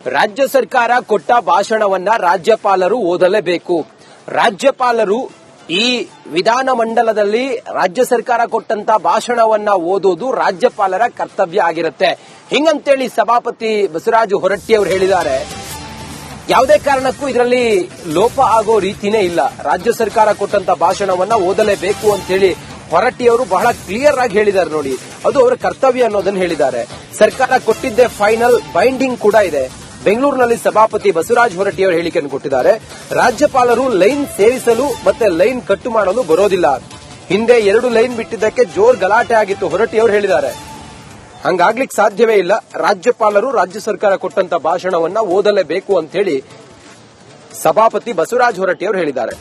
ರಾಜ್ಯ ಸರ್ಕಾರ ಕೊಟ್ಟ ಭಾಷಣವನ್ನ ರಾಜ್ಯಪಾಲರು ಓದಲೇಬೇಕು. ರಾಜ್ಯಪಾಲರು ಈ ವಿಧಾನಮಂಡಲದಲ್ಲಿ ರಾಜ್ಯ ಸರ್ಕಾರ ಕೊಟ್ಟಂತ ಭಾಷಣವನ್ನ ಓದೋದು ರಾಜ್ಯಪಾಲರ ಕರ್ತವ್ಯ ಆಗಿರುತ್ತೆ. ಹಿಂಗಂತೇಳಿ ಸಭಾಪತಿ ಬಸವರಾಜ ಹೊರಟ್ಟಿ ಅವರು ಹೇಳಿದ್ದಾರೆ. ಯಾವುದೇ ಕಾರಣಕ್ಕೂ ಇದರಲ್ಲಿ ಲೋಪ ಆಗೋ ರೀತಿನೇ ಇಲ್ಲ. ರಾಜ್ಯ ಸರ್ಕಾರ ಕೊಟ್ಟಂತ ಭಾಷಣವನ್ನ ಓದಲೇಬೇಕು ಅಂತ ಹೇಳಿ ಹೊರಟ್ಟಿಯವರು ಬಹಳ ಕ್ಲಿಯರ್ ಆಗಿ ಹೇಳಿದ್ದಾರೆ. ನೋಡಿ, ಅದು ಅವರ ಕರ್ತವ್ಯ ಅನ್ನೋದನ್ನ ಹೇಳಿದ್ದಾರೆ. ಸರ್ಕಾರ ಕೊಟ್ಟಿದ್ದೇ ಫೈನಲ್, ಬೈಂಡಿಂಗ್ ಕೂಡ ಇದೆ. ಬೆಂಗಳೂರಿನಲ್ಲಿ ಸಭಾಪತಿ ಬಸವರಾಜ ಹೊರಟ್ಟಿ ಅವರು ಹೇಳಿಕೆಯನ್ನು ಕೊಟ್ಟಿದ್ದಾರೆ. ರಾಜ್ಯಪಾಲರು ಲೈನ್ ಸೇರಿಸಲು ಮತ್ತೆ ಲೈನ್ ಕಟ್ಟು ಮಾಡಲು ಬರೋದಿಲ್ಲ. ಹಿಂದೆ 2 ಲೈನ್ ಬಿಟ್ಟಿದ್ದಕ್ಕೆ ಜೋರ್ ಗಲಾಟೆ ಆಗಿತ್ತು, ಹೊರಟ್ಟಿ ಅವರು ಹೇಳಿದ್ದಾರೆ. ಹಂಗಾಗ್ಲಿಕ್ಕೆ ಸಾಧ್ಯವೇ ಇಲ್ಲ. ರಾಜ್ಯಪಾಲರು ರಾಜ್ಯ ಸರ್ಕಾರ ಕೊಟ್ಟಂತ ಭಾಷಣವನ್ನ ಓದಲೇಬೇಕು ಅಂತ ಹೇಳಿ ಸಭಾಪತಿ ಬಸವರಾಜ ಹೊರಟ್ಟಿ ಅವರು ಹೇಳಿದ್ದಾರೆ.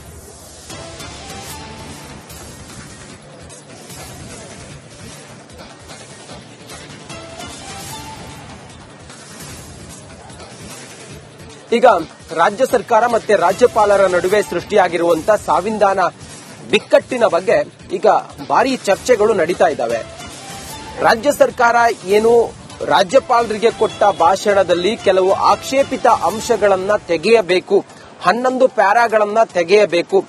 ಈಗ ರಾಜ್ಯ ಸರ್ಕಾರ ಮತ್ತೆ ರಾಜ್ಯಪಾಲರ ನಡುವೆ ಸೃಷ್ಟಿಯಾಗಿರುವಂತಹ ಸಂವಿಧಾನ ಬಿಕ್ಕಟ್ಟಿನ ಬಗ್ಗೆ ಈಗ ಭಾರಿ ಚರ್ಚೆಗಳು ನಡೀತಾ ಇದ್ದಾವೆ. ರಾಜ್ಯ ಸರ್ಕಾರ ಏನು ರಾಜ್ಯಪಾಲರಿಗೆ ಕೊಟ್ಟ ಭಾಷಣದಲ್ಲಿ ಕೆಲವು ಆಕ್ಷೇಪಿತ ಅಂಶಗಳನ್ನ ತೆಗೆಯಬೇಕು, 11 ಪ್ಯಾರಾಗಳನ್ನ ತೆಗೆಯಬೇಕು.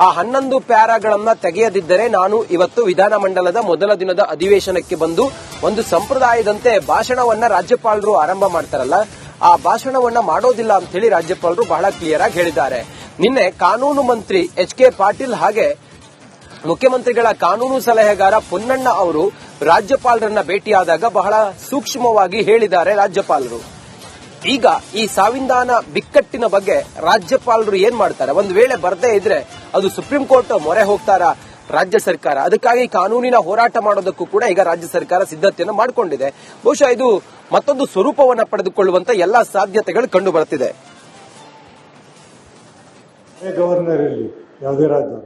ಆ 11 ಪ್ಯಾರಾಗಳನ್ನ ತೆಗೆಯದಿದ್ದರೆ ನಾನು ಇವತ್ತು ವಿಧಾನಮಂಡಲದ ಮೊದಲ ದಿನದ ಅಧಿವೇಶನಕ್ಕೆ ಬಂದು ಒಂದು ಸಂಪ್ರದಾಯದಂತೆ ಭಾಷಣವನ್ನ ರಾಜ್ಯಪಾಲರು ಆರಂಭ ಮಾಡ್ತಾರಲ್ಲ, ಆ ಭಾಷಣವನ್ನ ಮಾಡೋದಿಲ್ಲ ಅಂತ ಹೇಳಿ ರಾಜ್ಯಪಾಲರು ಬಹಳ ಕ್ಲಿಯರ್ ಆಗಿ ಹೇಳಿದ್ದಾರೆ. ನಿನ್ನೆ ಕಾನೂನು ಮಂತ್ರಿ ಎಚ್.ಕೆ. ಪಾಟೀಲ್ ಹಾಗೆ ಮುಖ್ಯಮಂತ್ರಿಗಳ ಕಾನೂನು ಸಲಹೆಗಾರ ಪೊನ್ನಣ್ಣ ಅವರು ರಾಜ್ಯಪಾಲರನ್ನ ಭೇಟಿಯಾದಾಗ ಬಹಳ ಸೂಕ್ಷ್ಮವಾಗಿ ಹೇಳಿದ್ದಾರೆ ರಾಜ್ಯಪಾಲರು. ಈಗ ಈ ಸಂವಿಧಾನ ಬಿಕ್ಕಟ್ಟಿನ ಬಗ್ಗೆ ರಾಜ್ಯಪಾಲರು ಏನ್ ಮಾಡ್ತಾರೆ? ಒಂದು ವೇಳೆ ಬರದೇ ಇದ್ರೆ ಅದು ಸುಪ್ರೀಂ ಕೋರ್ಟ್ ಮೊರೆ ಹೋಗ್ತಾರ ರಾಜ್ಯ ಸರ್ಕಾರ. ಅದಕ್ಕಾಗಿ ಕಾನೂನಿನ ಹೋರಾಟ ಮಾಡೋದಕ್ಕೂ ಕೂಡ ಈಗ ರಾಜ್ಯ ಸರ್ಕಾರ ಸಿದ್ಧತೆಯನ್ನು ಮಾಡಿಕೊಂಡಿದೆ. ಬಹುಶಃ ಇದು ಮತ್ತೊಂದು ಸ್ವರೂಪವನ್ನು ಪಡೆದುಕೊಳ್ಳುವಂತ ಎಲ್ಲಾ ಸಾಧ್ಯತೆಗಳು ಕಂಡು ಬರುತ್ತಿದೆ. ಗವರ್ನರ್ ಇಲ್ಲಿ ಯಾವುದೇ ರಾಜ್ಯ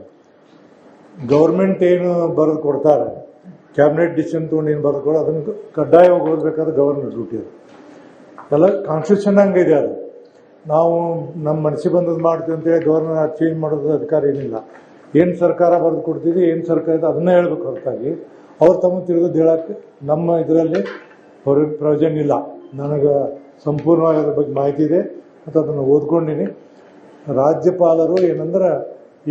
ಗವರ್ಮೆಂಟ್ ಏನು ಬರೆದು ಕೊಡ್ತಾರೆ, ಕ್ಯಾಬಿನೆಟ್ ಡಿಸಿಷನ್ ತಗೊಂಡು ಏನು ಬರೆದು ಕೊಡೋ ಅದನ್ನು ಕಡ್ಡಾಯವಾಗಿ ಓದಬೇಕಾದ್ರೆ ಗವರ್ನರ್ ಡ್ಯೂಟಿ ಅದು ಎಲ್ಲ ಕಾನ್ಸ್ಟಿಟ್ಯೂಷನ್ ಹಂಗಿದೆ. ಅದು ನಾವು ನಮ್ಮ ಮನಸ್ಸಿಗೆ ಬಂದದ್ದು ಮಾಡ್ತೀವಿ ಅಂತೇಳಿ ಗವರ್ನರ್ ಚೇಂಜ್ ಮಾಡೋದು ಅಧಿಕಾರ ಏನಿಲ್ಲ. ಏನು ಸರ್ಕಾರ ಬರೆದು ಕೊಡ್ತೀವಿ, ಏನು ಸರ್ಕಾರ ಅದನ್ನ ಹೇಳ್ಬೇಕು ಹೊರತಾಗಿ ಅವ್ರು ತಮ್ಮ ತಿರುಗೋದು ಹೇಳಕ್ಕೆ ನಮ್ಮ ಇದರಲ್ಲಿ ಪ್ರಯೋಜನ ಇಲ್ಲ. ನನಗೆ ಸಂಪೂರ್ಣವಾಗಿ ಅದ್ರ ಬಗ್ಗೆ ಮಾಹಿತಿ ಇದೆ ಮತ್ತು ಅದನ್ನು ಓದ್ಕೊಂಡಿನಿ. ರಾಜ್ಯಪಾಲರು ಏನಂದ್ರೆ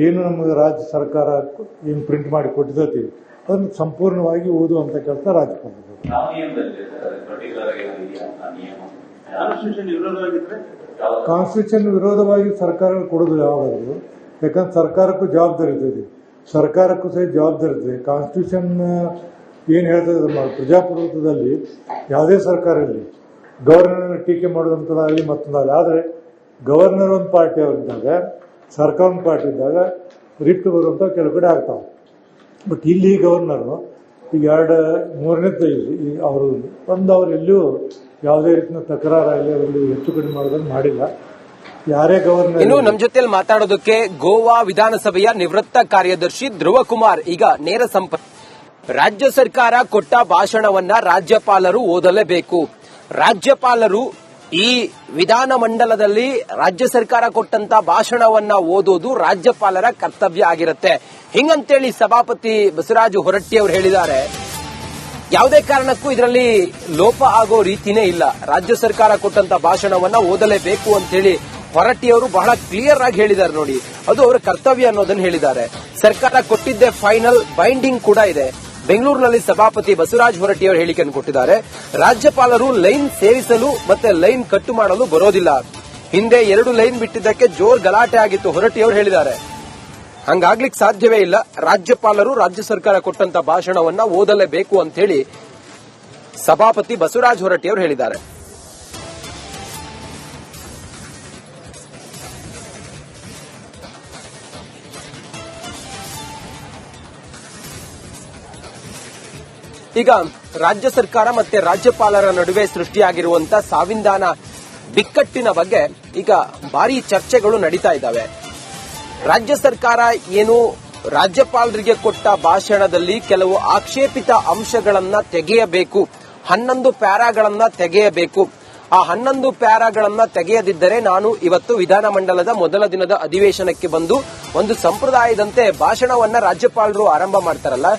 ಏನು ನಮಗೆ ರಾಜ್ಯ ಸರ್ಕಾರ ಏನು ಪ್ರಿಂಟ್ ಮಾಡಿ ಕೊಟ್ಟಿದ್ದೈತಿ ಅದನ್ನು ಸಂಪೂರ್ಣವಾಗಿ ಓದುವಂತ ಕೆಲಸ ರಾಜ್ಯಪಾಲರು. ಕಾನ್ಸ್ಟಿಟ್ಯೂಷನ್ ವಿರೋಧವಾಗಿ ಸರ್ಕಾರಗಳು ಕೊಡೋದು ಯಾವಾಗಾದ್ರು, ಯಾಕಂದ್ರೆ ಸರ್ಕಾರಕ್ಕೂ ಜವಾಬ್ದಾರಿ ಇರ್ತದೆ, ಸರ್ಕಾರಕ್ಕೂ ಸಹ ಜವಾಬ್ದಾರಿ ಇರ್ತದೆ. ಕಾನ್ಸ್ಟಿಟ್ಯೂಷನ್ ಏನು ಹೇಳ್ತದೆ, ಪ್ರಜಾಪ್ರಭುತ್ವದಲ್ಲಿ ಯಾವುದೇ ಸರ್ಕಾರ ಇರಲಿ ಗವರ್ನರ್ ಟೀಕೆ ಮಾಡೋದಂತದಾಗಲಿ ಮತ್ತೊಂದಾಗಲಿ, ಆದರೆ ಗವರ್ನರ್ ಒಂದು ಪಾರ್ಟಿ ಅವರಿದ್ದಾಗ ಸರ್ಕಾರ ಒಂದು ಪಾರ್ಟಿ ಇದ್ದಾಗ ರಿಟ್ ಬರುವಂಥ ಕೆಲವು ಕಡೆ ಆಗ್ತಾವೆ. ಬಟ್ ಇಲ್ಲಿ ಗವರ್ನರು ಈಗ 2-3ನೇದ್ದು ಅವರು ಒಂದು ಅವರೆಲ್ಲೂ ಯಾವುದೇ ರೀತಿಯ ತಕರಾರಾಗಲಿ ಅವರಲ್ಲಿ ಹೆಚ್ಚು ಕಡಿಮೆ ಮಾಡೋದನ್ನು ಮಾಡಿಲ್ಲ. ಯಾರೇ ಗವರ್ನರ್ ಇನ್ನು ನಮ್ಮ ಜೊತೆಯಲ್ಲಿ ಮಾತಾಡೋದಕ್ಕೆ ಗೋವಾ ವಿಧಾನಸಭೆಯ ನಿವೃತ್ತ ಕಾರ್ಯದರ್ಶಿ ಧ್ರುವ ಕುಮಾರ್ ಈಗ ನೇರ ಸಂಪರ್ಕ. ರಾಜ್ಯ ಸರ್ಕಾರ ಕೊಟ್ಟ ಭಾಷಣವನ್ನ ರಾಜ್ಯಪಾಲರು ಓದಲೇಬೇಕು. ರಾಜ್ಯಪಾಲರು ಈ ವಿಧಾನಮಂಡಲದಲ್ಲಿ ರಾಜ್ಯ ಸರ್ಕಾರ ಕೊಟ್ಟಂತ ಭಾಷಣವನ್ನ ಓದೋದು ರಾಜ್ಯಪಾಲರ ಕರ್ತವ್ಯ ಆಗಿರುತ್ತೆ. ಹಿಂಗಂತೇಳಿ ಸಭಾಪತಿ ಬಸವರಾಜ ಹೊರಟ್ಟಿ ಅವರು ಹೇಳಿದ್ದಾರೆ. ಯಾವುದೇ ಕಾರಣಕ್ಕೂ ಇದರಲ್ಲಿ ಲೋಪ ಆಗೋ ರೀತಿನೇ ಇಲ್ಲ. ರಾಜ್ಯ ಸರ್ಕಾರ ಕೊಟ್ಟಂತ ಭಾಷಣವನ್ನ ಓದಲೇಬೇಕು ಅಂತ ಹೇಳಿ ಹೊರಟ್ಟಿಯವರು ಬಹಳ ಕ್ಲಿಯರ್ ಆಗಿ ಹೇಳಿದ್ದಾರೆ. ನೋಡಿ, ಅದು ಅವರ ಕರ್ತವ್ಯ ಅನ್ನೋದನ್ನ ಹೇಳಿದ್ದಾರೆ. ಸರ್ಕಾರ ಕೊಟ್ಟಿದ್ದೇ ಫೈನಲ್, ಬೈಂಡಿಂಗ್ ಕೂಡ ಇದೆ. ಬೆಂಗಳೂರಿನಲ್ಲಿ ಸಭಾಪತಿ ಬಸವರಾಜ ಹೊರಟ್ಟಿ ಅವರು ಹೇಳಿಕೆಯನ್ನು ಕೊಟ್ಟಿದ್ದಾರೆ. ರಾಜ್ಯಪಾಲರು ಲೈನ್ ಸೇರಿಸಲು ಮತ್ತೆ ಲೈನ್ ಕಟ್ಟು ಮಾಡಲು ಬರೋದಿಲ್ಲ. ಹಿಂದೆ 2 ಲೈನ್ ಬಿಟ್ಟಿದ್ದಕ್ಕೆ ಜೋರ್ ಗಲಾಟೆ ಆಗಿತ್ತು, ಹೊರಟ್ಟಿ ಅವರು ಹೇಳಿದ್ದಾರೆ. ಹಂಗಾಗ್ಲಿಕ್ಕೆ ಸಾಧ್ಯವೇ ಇಲ್ಲ. ರಾಜ್ಯಪಾಲರು ರಾಜ್ಯ ಸರ್ಕಾರ ಕೊಟ್ಟಂತ ಭಾಷಣವನ್ನ ಓದಲೇಬೇಕು ಅಂತ ಹೇಳಿ ಸಭಾಪತಿ ಬಸವರಾಜ ಹೊರಟ್ಟಿ ಅವರು ಹೇಳಿದ್ದಾರೆ. ಈಗ ರಾಜ್ಯ ಸರ್ಕಾರ ಮತ್ತೆ ರಾಜ್ಯಪಾಲರ ನಡುವೆ ಸೃಷ್ಟಿಯಾಗಿರುವಂತಹ ಸಂವಿಧಾನ ಬಿಕ್ಕಟ್ಟಿನ ಬಗ್ಗೆ ಈಗ ಭಾರಿ ಚರ್ಚೆಗಳು ನಡೀತಾ ಇದ್ದಾವೆ. ರಾಜ್ಯ ಸರ್ಕಾರ ಏನು ರಾಜ್ಯಪಾಲರಿಗೆ ಕೊಟ್ಟ ಭಾಷಣದಲ್ಲಿ ಕೆಲವು ಆಕ್ಷೇಪಿತ ಅಂಶಗಳನ್ನ ತೆಗೆಯಬೇಕು, 11 ಪ್ಯಾರಾಗಳನ್ನ ತೆಗೆಯಬೇಕು. ಆ 11 ಪ್ಯಾರಾಗಳನ್ನ ತೆಗೆಯದಿದ್ದರೆ ನಾನು ಇವತ್ತು ವಿಧಾನಮಂಡಲದ ಮೊದಲ ದಿನದ ಅಧಿವೇಶನಕ್ಕೆ ಬಂದು ಒಂದು ಸಂಪ್ರದಾಯದಂತೆ ಭಾಷಣವನ್ನ ರಾಜ್ಯಪಾಲರು ಆರಂಭ ಮಾಡ್ತಾರಲ್ಲ,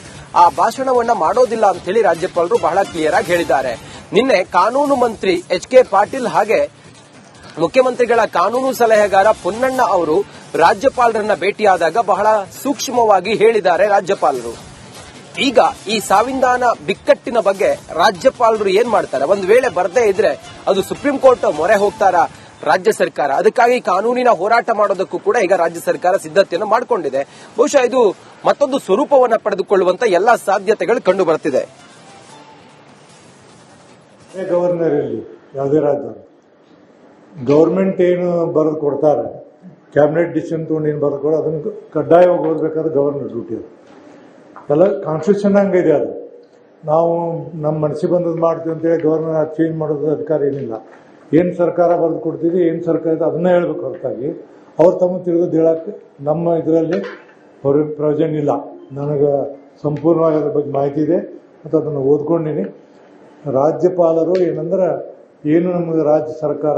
ಆ ಭಾಷಣವನ್ನ ಮಾಡೋದಿಲ್ಲ ಅಂತ ಹೇಳಿ ರಾಜ್ಯಪಾಲರು ಬಹಳ ಕ್ಲಿಯರ್ ಆಗಿ ಹೇಳಿದ್ದಾರೆ. ನಿನ್ನೆ ಕಾನೂನು ಮಂತ್ರಿ ಎಚ್.ಕೆ. ಪಾಟೀಲ್ ಹಾಗೆ ಮುಖ್ಯಮಂತ್ರಿಗಳ ಕಾನೂನು ಸಲಹೆಗಾರ ಪೊನ್ನಣ್ಣ ಅವರು ರಾಜ್ಯಪಾಲರನ್ನ ಭೇಟಿಯಾದಾಗ ಬಹಳ ಸೂಕ್ಷ್ಮವಾಗಿ ಹೇಳಿದ್ದಾರೆ ರಾಜ್ಯಪಾಲರು. ಈಗ ಈ ಸಾವಿಂದಾನ ಬಿಕ್ಕಟ್ಟಿನ ಬಗ್ಗೆ ರಾಜ್ಯಪಾಲರು ಏನ್ ಮಾಡ್ತಾರೆ, ಒಂದು ವೇಳೆ ಬರದೇ ಇದ್ರೆ ಅದು ಸುಪ್ರೀಂ ಕೋರ್ಟ್ ಮೊರೆ ಹೋಗ್ತಾರ ರಾಜ್ಯ ಸರ್ಕಾರ. ಅದಕ್ಕಾಗಿ ಕಾನೂನಿನ ಹೋರಾಟ ಮಾಡೋದಕ್ಕೂ ಕೂಡ ಈಗ ರಾಜ್ಯ ಸರ್ಕಾರ ಸಿದ್ಧತೆಯನ್ನು ಮಾಡಿಕೊಂಡಿದೆ. ಬಹುಶಃ ಇದು ಮತ್ತೊಂದು ಸ್ವರೂಪವನ್ನು ಪಡೆದುಕೊಳ್ಳುವಂತ ಎಲ್ಲಾ ಸಾಧ್ಯತೆಗಳು ಕಂಡು ಬರ್ತಿದೆ. ಗವರ್ನರ್ ಇಲ್ಲಿ ಯಾವುದೇ ರಾಜ್ಯ ಗವರ್ಮೆಂಟ್ ಏನು ಬರೆದು ಕೊಡ್ತಾರೆ, ಕ್ಯಾಬಿನೆಟ್ ಡಿಸಿಷನ್ ತಗೊಂಡು ಏನು ಬರೆದು ಕೊಡೋ ಅದನ್ನು ಕಡ್ಡಾಯವಾಗಿ ಓದಬೇಕಾದ್ರೆ ಗವರ್ನರ್ ಡ್ಯೂಟಿ ಅದು ಎಲ್ಲ ಕಾನ್ಸ್ಟಿಟ್ಯೂಷನ್ ಹಂಗಿದೆ. ಅದು ನಾವು ನಮ್ಮ ಮನಸ್ಸಿಗೆ ಬಂದದ್ದು ಮಾಡ್ತೀವಿ ಅಂತೇಳಿ ಗವರ್ನರ್ ಚೇಂಜ್ ಮಾಡೋದು ಅಧಿಕಾರ ಏನಿಲ್ಲ. ಏನು ಸರ್ಕಾರ ಬರೆದು ಕೊಡ್ತೀವಿ, ಏನು ಸರ್ಕಾರ ಇದೆ ಅದನ್ನೇ ಹೇಳ್ಬೇಕು ಹೊರತಾಗಿ ಅವ್ರು ತಮ್ಮ ತಿಳಿದು ಹೇಳಕ್ಕೆ ನಮ್ಮ ಇದರಲ್ಲಿ ಅವ್ರಿಗೆ ಪ್ರಯೋಜನ ಇಲ್ಲ. ನನಗೆ ಸಂಪೂರ್ಣವಾಗಿ ಅದ್ರ ಬಗ್ಗೆ ಮಾಹಿತಿ ಇದೆ ಮತ್ತು ಅದನ್ನು ಓದ್ಕೊಂಡಿನಿ. ರಾಜ್ಯಪಾಲರು ಏನಂದ್ರೆ ಏನು ನಮಗೆ ರಾಜ್ಯ ಸರ್ಕಾರ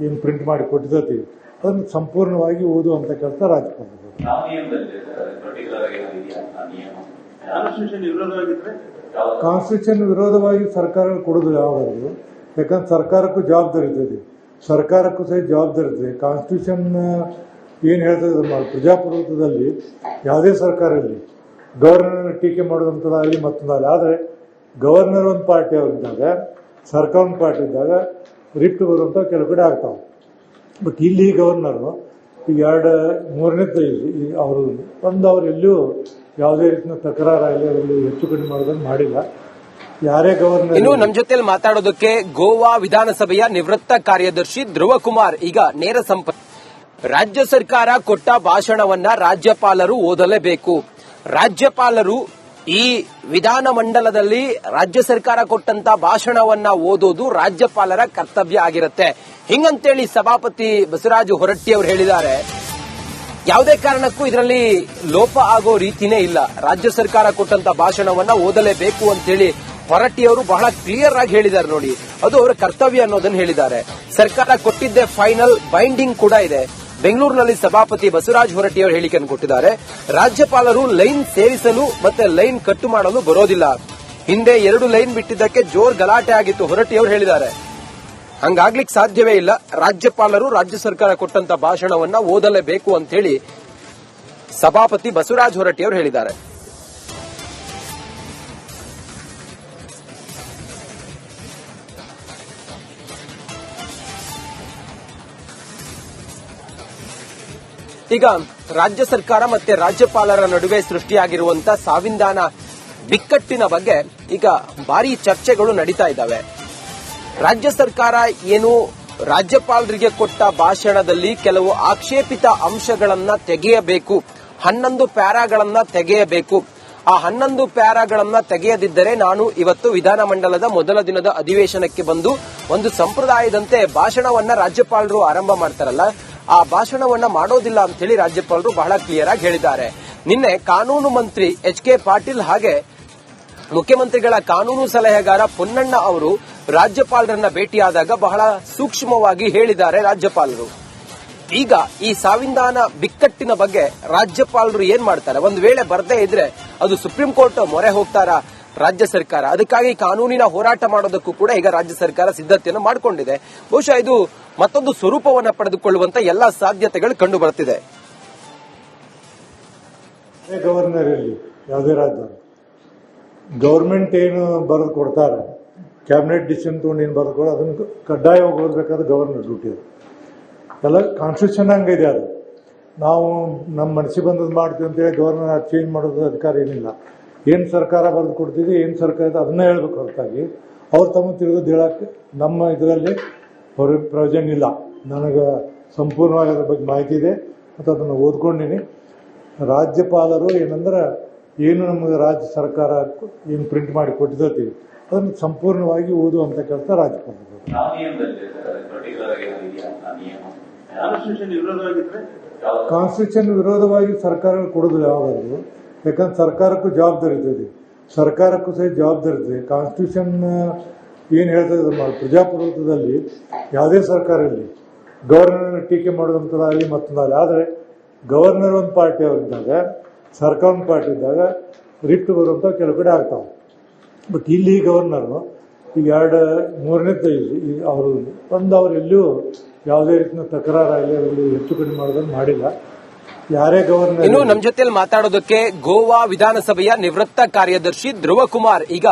ಏನು ಪ್ರಿಂಟ್ ಮಾಡಿ ಕೊಟ್ಟಿದ್ದೀವಿ ಅದನ್ನು ಸಂಪೂರ್ಣವಾಗಿ ಓದುವಂಥ ಕೆಲಸ ರಾಜ್ಯಪಾಲರು. ಕಾನ್ಸ್ಟಿಟ್ಯೂಷನ್ ವಿರೋಧವಾಗಿ ಸರ್ಕಾರಗಳು ಕೊಡೋದು ಯಾವಾಗಲೂ, ಯಾಕಂದ್ರೆ ಸರ್ಕಾರಕ್ಕೂ ಜವಾಬ್ದಾರಿ ಇರ್ತದೆ, ಸರ್ಕಾರಕ್ಕೂ ಸಹ ಜವಾಬ್ದಾರಿ ಇರ್ತದೆ. ಕಾನ್ಸ್ಟಿಟ್ಯೂಷನ್ ಏನು ಹೇಳ್ತದೆ, ಪ್ರಜಾಪ್ರಭುತ್ವದಲ್ಲಿ ಯಾವುದೇ ಸರ್ಕಾರ ಇರಲಿ ಗವರ್ನರ್ ಟೀಕೆ ಮಾಡೋದಂಥದ್ದಾಗಲಿ ಮತ್ತೊಂದಾಗಲಿ, ಆದರೆ ಗವರ್ನರ್ ಒಂದು ಪಾರ್ಟಿ ಅವರಿದ್ದಾಗ ಸರ್ಕಾರ ಒಂದು ಪಾರ್ಟಿ ಇದ್ದಾಗ ರಿಪ್ಟ್ ಬರುವಂಥ ಕೆಲವು ಕಡೆ ಆಗ್ತಾವೆ. ಬಟ್ ಇಲ್ಲಿ ಗವರ್ನರು ಈಗ ಮೂರನೇದ್ದು ಅವರು ಅವ್ರು ಎಲ್ಲೂ ಯಾವುದೇ ರೀತಿಯ ತಕರಾರಾಗಲಿ ಅದರಲ್ಲಿ ಹೆಚ್ಚು ಕಡಿಮೆ ಮಾಡೋದನ್ನು ಮಾಡಿಲ್ಲ. ಯಾರೇ ಗವರ್ನರ್ ಇನ್ನು ನಮ್ಮ ಜೊತೆಲಿ ಮಾತಾಡೋದಕ್ಕೆ ಗೋವಾ ವಿಧಾನಸಭೆಯ ನಿವೃತ್ತ ಕಾರ್ಯದರ್ಶಿ ಧ್ರುವ ಕುಮಾರ್ ಈಗ ನೇರ ಸಂಪರ್ಕ. ರಾಜ್ಯ ಸರ್ಕಾರ ಕೊಟ್ಟ ಭಾಷಣವನ್ನ ರಾಜ್ಯಪಾಲರು ಓದಲೇಬೇಕು. ರಾಜ್ಯಪಾಲರು ಈ ವಿಧಾನಮಂಡಲದಲ್ಲಿ ರಾಜ್ಯ ಸರ್ಕಾರ ಕೊಟ್ಟಂತ ಭಾಷಣವನ್ನ ಓದೋದು ರಾಜ್ಯಪಾಲರ ಕರ್ತವ್ಯ ಆಗಿರುತ್ತೆ. ಹಿಂಗಂತೇಳಿ ಸಭಾಪತಿ ಬಸವರಾಜ ಹೊರಟ್ಟಿ ಅವರು ಹೇಳಿದ್ದಾರೆ. ಯಾವುದೇ ಕಾರಣಕ್ಕೂ ಇದರಲ್ಲಿ ಲೋಪ ಆಗೋ ರೀತಿನೇ ಇಲ್ಲ. ರಾಜ್ಯ ಸರ್ಕಾರ ಕೊಟ್ಟಂತ ಭಾಷಣವನ್ನ ಓದಲೇಬೇಕು ಅಂತೇಳಿ ಹೊರಟ್ಟಿ ಅವರು ಬಹಳ ಕ್ಲಿಯರ್ ಆಗಿ ಹೇಳಿದ್ದಾರೆ. ನೋಡಿ, ಅದು ಅವರ ಕರ್ತವ್ಯ ಅನ್ನೋದನ್ನು ಹೇಳಿದ್ದಾರೆ. ಸರ್ಕಾರ ಕೊಟ್ಟಿದ್ದೇ ಫೈನಲ್, ಬೈಂಡಿಂಗ್ ಕೂಡ ಇದೆ. ಬೆಂಗಳೂರಿನಲ್ಲಿ ಸಭಾಪತಿ ಬಸವರಾಜ ಹೊರಟ್ಟಿ ಅವರು ಹೇಳಿಕೆಯನ್ನು ಕೊಟ್ಟಿದ್ದಾರೆ. ರಾಜ್ಯಪಾಲರು ಲೈನ್ ಸೇರಿಸಲು ಮತ್ತೆ ಲೈನ್ ಕಟ್ಟು ಮಾಡಲು ಬರೋದಿಲ್ಲ. ಹಿಂದೆ 2 ಲೈನ್ ಬಿಟ್ಟಿದ್ದಕ್ಕೆ ಜೋರ್ ಗಲಾಟೆ ಆಗಿತ್ತು, ಹೊರಟ್ಟಿ ಅವರು ಹೇಳಿದ್ದಾರೆ. ಹಂಗಾಗ್ಲಿಕ್ಕೆ ಸಾಧ್ಯವೇ ಇಲ್ಲ. ರಾಜ್ಯಪಾಲರು ರಾಜ್ಯ ಸರ್ಕಾರ ಕೊಟ್ಟಂತ ಭಾಷಣವನ್ನ ಓದಲೇಬೇಕು ಅಂತ ಹೇಳಿ ಸಭಾಪತಿ ಬಸವರಾಜ ಹೊರಟ್ಟಿ ಅವರು ಹೇಳಿದ್ದಾರೆ. ಈಗ ರಾಜ್ಯ ಸರ್ಕಾರ ಮತ್ತೆ ರಾಜ್ಯಪಾಲರ ನಡುವೆ ಸೃಷ್ಟಿಯಾಗಿರುವಂತ ಸಾವಿಂದಾನ ಬಿಕ್ಕಟ್ಟಿನ ಬಗ್ಗೆ ಈಗ ಭಾರಿ ಚರ್ಚೆಗಳು ನಡೀತಾ ಇದ್ದಾವೆ. ರಾಜ್ಯ ಸರ್ಕಾರ ಏನು ರಾಜ್ಯಪಾಲರಿಗೆ ಕೊಟ್ಟ ಭಾಷಣದಲ್ಲಿ ಕೆಲವು ಆಕ್ಷೇಪಿತ ಅಂಶಗಳನ್ನ ತೆಗೆಯಬೇಕು, 11 ಪ್ಯಾರಾಗಳನ್ನ ತೆಗೆಯಬೇಕು. ಆ 11 ಪ್ಯಾರಾಗಳನ್ನ ತೆಗೆಯದಿದ್ದರೆ ನಾನು ಇವತ್ತು ವಿಧಾನಮಂಡಲದ ಮೊದಲ ದಿನದ ಅಧಿವೇಶನಕ್ಕೆ ಬಂದು ಒಂದು ಸಂಪ್ರದಾಯದಂತೆ ಭಾಷಣವನ್ನ ರಾಜ್ಯಪಾಲರು ಆರಂಭ ಮಾಡ್ತಾರಲ್ಲ, ಆ ಭಾಷಣವನ್ನ ಮಾಡೋದಿಲ್ಲ ಅಂತ ಹೇಳಿ ರಾಜ್ಯಪಾಲರು ಬಹಳ ಕ್ಲಿಯರ್ ಆಗಿ ಹೇಳಿದ್ದಾರೆ. ನಿನ್ನೆ ಕಾನೂನು ಮಂತ್ರಿ ಎಚ್.ಕೆ. ಪಾಟೀಲ್ ಹಾಗೆ ಮುಖ್ಯಮಂತ್ರಿಗಳ ಕಾನೂನು ಸಲಹೆಗಾರ ಪೊನ್ನಣ್ಣ ಅವರು ರಾಜ್ಯಪಾಲರನ್ನ ಭೇಟಿಯಾದಾಗ ಬಹಳ ಸೂಕ್ಷ್ಮವಾಗಿ ಹೇಳಿದ್ದಾರೆ ರಾಜ್ಯಪಾಲರು. ಈಗ ಈ ಸಾವಿಂದಾನ ಬಿಕ್ಕಟ್ಟಿನ ಬಗ್ಗೆ ರಾಜ್ಯಪಾಲರು ಏನ್ ಮಾಡ್ತಾರೆ, ಒಂದು ವೇಳೆ ಬರದೇ ಇದ್ರೆ ಅದು ಸುಪ್ರೀಂ ಕೋರ್ಟ್ ಮೊರೆ ಹೋಗ್ತಾರ ರಾಜ್ಯ ಸರ್ಕಾರ. ಅದಕ್ಕಾಗಿ ಕಾನೂನಿನ ಹೋರಾಟ ಮಾಡೋದಕ್ಕೂ ಕೂಡ ಈಗ ರಾಜ್ಯ ಸರ್ಕಾರ ಸಿದ್ಧತೆಯನ್ನು ಮಾಡಿಕೊಂಡಿದೆ. ಬಹುಶಃ ಇದು ಮತ್ತೊಂದು ಸ್ವರೂಪವನ್ನು ಪಡೆದುಕೊಳ್ಳುವಂತ ಎಲ್ಲಾ ಸಾಧ್ಯತೆಗಳು ಕಂಡು ಬರ್ತಿದೆ. ಗವರ್ನರ್ ಇಲ್ಲಿ ಯಾವುದೇ ರಾಜ್ಯ ಗವರ್ಮೆಂಟ್ ಏನು ಬರೆದು ಕೊಡ್ತಾರೆ, ಕ್ಯಾಬಿನೆಟ್ ಡಿಸಿಷನ್ ತಗೊಂಡು ಏನು ಬರೆದು ಕೊಡೋ ಅದನ್ನು ಕಡ್ಡಾಯವಾಗಿ ಓದಬೇಕಾದ್ರೆ ಗವರ್ನರ್ ಡ್ಯೂಟಿ ಅದು ಎಲ್ಲ ಕಾನ್ಸ್ಟಿಟ್ಯೂಷನ್ ಹಂಗಿದೆ. ಅದು ನಾವು ನಮ್ಮ ಮನಸ್ಸಿಗೆ ಬಂದದ್ದು ಮಾಡ್ತೀವಿ ಅಂತೇಳಿ ಗವರ್ನರ್ ಚೇಂಜ್ ಮಾಡೋದು ಅಧಿಕಾರ ಏನಿಲ್ಲ. ಏನು ಸರ್ಕಾರ ಬರೆದು ಕೊಡ್ತೀವಿ, ಏನು ಸರ್ಕಾರ ಇದೆ ಅದನ್ನೇ ಹೇಳ್ಬೇಕು ಹೊರತಾಗಿ ಅವ್ರು ತಮ್ಮ ತಿಳಿದು ಹೇಳಕ್ಕೆ ನಮ್ಮ ಇದರಲ್ಲಿ ಅವ್ರಿಗೆ ಪ್ರಯೋಜನ ಇಲ್ಲ. ನನಗೆ ಸಂಪೂರ್ಣವಾಗಿ ಅದ್ರ ಬಗ್ಗೆ ಮಾಹಿತಿ ಇದೆ ಮತ್ತು ಅದನ್ನು ಓದ್ಕೊಂಡಿನಿ. ರಾಜ್ಯಪಾಲರು ಏನಂದ್ರೆ ಏನು ನಮಗೆ ರಾಜ್ಯ ಸರ್ಕಾರ ಏನು ಪ್ರಿಂಟ್ ಮಾಡಿ ಕೊಟ್ಟಿದ್ದೀವಿ ಅದನ್ನು ಸಂಪೂರ್ಣವಾಗಿ ಓದುವಂಥ ಕೆಲಸ ರಾಜ್ಯಪಾಲರು. ಕಾನ್ಸ್ಟಿಟ್ಯೂಷನ್ ವಿರೋಧವಾಗಿ ಸರ್ಕಾರಗಳು ಕೊಡೋದು ಯಾವಾಗಲೂ, ಯಾಕಂದ್ರೆ ಸರ್ಕಾರಕ್ಕೂ ಜವಾಬ್ದಾರಿ ಇರ್ತದೆ, ಸರ್ಕಾರಕ್ಕೂ ಸಹ ಜವಾಬ್ದಾರಿ ಇರ್ತದೆ. ಕಾನ್ಸ್ಟಿಟ್ಯೂಷನ್ ಏನು ಹೇಳ್ತದೆ, ಪ್ರಜಾಪ್ರಭುತ್ವದಲ್ಲಿ ಯಾವುದೇ ಸರ್ಕಾರ ಇರಲಿ ಗವರ್ನರ್ ಟೀಕೆ ಮಾಡೋದಂಥದ್ದಾಗಲಿ ಮತ್ತೊಂದಾಗಲಿ, ಆದರೆ ಗವರ್ನರ್ ಒಂದು ಪಾರ್ಟಿ ಅವರಿದ್ದಾಗ ಸರ್ಕಾರ ಒಂದು ಪಾರ್ಟಿ ಇದ್ದಾಗ ರಿಪ್ಟ್ ಬರುವಂಥ ಕೆಲವು ಕಡೆ ಆಗ್ತಾವೆ. ಬಟ್ ಇಲ್ಲಿ ಗವರ್ನರು ಈಗ ಮೂರನೇದ್ದು ಅವರು ಎಲ್ಲೂ ಯಾವುದೇ ರೀತಿಯ ತಕರಾರಾಗಲಿ ಅದರಲ್ಲಿ ಹೆಚ್ಚು ಕಡಿಮೆ ಮಾಡೋದನ್ನು ಮಾಡಿಲ್ಲ. ಯಾರೇ ಗವರ್ನರ್ ಇನ್ನು ನಮ್ಮ ಜೊತೆಯಲ್ಲಿ ಮಾತಾಡೋದಕ್ಕೆ ಗೋವಾ ವಿಧಾನಸಭೆಯ ನಿವೃತ್ತ ಕಾರ್ಯದರ್ಶಿ ಧ್ರುವ ಕುಮಾರ್ ಈಗ